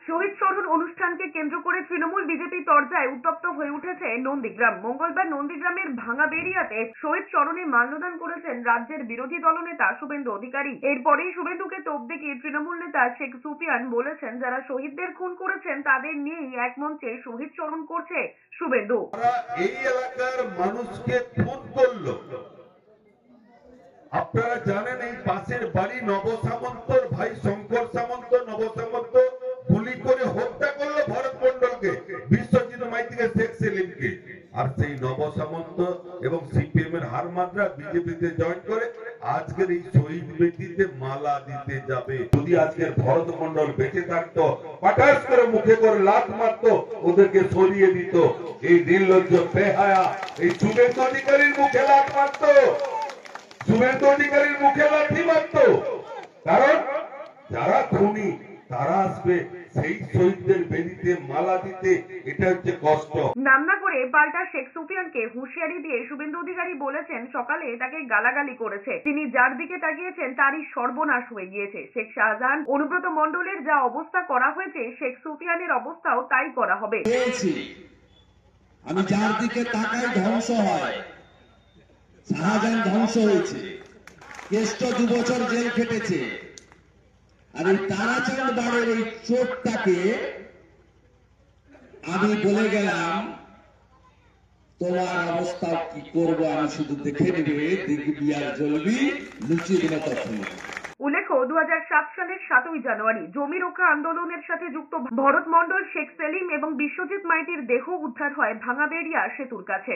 শহীদ স্মরণ অনুষ্ঠানকে কেন্দ্র করে তৃণমূল বিজেপি তরজায় উত্তপ্ত হয়ে উঠেছে নন্দীগ্রাম। মঙ্গলবার নন্দীগ্রামের ভাঙাবেড়িয়াতে শহীদ স্মরণে মাল্যদান করেছেন রাজ্যের বিরোধী দলনেতা শুভেন্দু অধিকারী। এরপরেই শুভেন্দুকে তোপ দেখিয়ে তৃণমূল নেতা শেখ সুফিয়ান বলেছেন, যারা শহীদদের খুন করেছেন তাদের নিয়েই এক মঞ্চে শহীদ স্মরণ করছে শুভেন্দু। এই এলাকার মানুষকে খুন করলো। আপনারা জানেন এই পাশের বাড়ি নব সামন্তর ভাই শঙ্কর সামন্ত, নব সামন্ত গুলি করে হত্যা করলো ভরত মন্ডলকে, বিশ্বজিৎ মাইতিকে, শেখ সেলিমকে। আর সেই নব সামন্ত এবং সিপিএম এর হারমাদরা বিজেপিতে জয়েন করে আজকের এই শহীদ বেদিতে মালা দিতে যাবে। যদি আজকের ভরত মন্ডল বেঁচে থাকতো, পাঠাস করে মুখে করে লাথ মারতো, ওদেরকে সরিয়ে দিত। এই নির্লজ্জ বেহায়া এই শুভেন্দু অধিকারীর মুখে লাথ মারতো, শুভেন্দু অধিকারীর মুখে লাথি মারত। কারণ যারা খুনি তারা আসবে সেই শহীদদের বেদিতে মালা দিতে, এটা হচ্ছে কষ্ট। নাম না করে পাল্টা শেখ সুফিয়ানকে হুঁশিয়ারি দিয়ে শুভেন্দু অধিকারী বলেছেন, সকালে তাকে গালাগালি করেছে, তিনি যার দিকে তাকিয়েছেন তারই সর্বনাশ হয়ে গিয়েছে। শেখ শাহজাহান, অনুব্রত মণ্ডলের যা অবস্থা করা হয়েছে, শেখ সুফিয়ানের অবস্থাও তাই করা হবে। আমি যার দিকে তাকাই ধ্বংস হয়। শাহজাহান ধ্বংস হয়েছে, কেষ্ট 2 বছর জেল খেটেছে। আর এই তারাচাঁদ বাড়ির এই চোরটাকে আমি বলে গেলাম, তোমার অবস্থা কি করবো আমি শুধু দেখে নেবে, দেখবি আর জ্বলবি, লুচিয়ে দিলে তখন। উল্লেখ্য, 2007 সালের 7ই জানুয়ারি জমি রক্ষা আন্দোলনের সাথে যুক্ত ভরত মণ্ডল, শেখ সেলিম এবং বিশ্বজিৎ মাইতির দেহ উদ্ধার হয় ভাঙাবেড়িয়া সেতুর কাছে।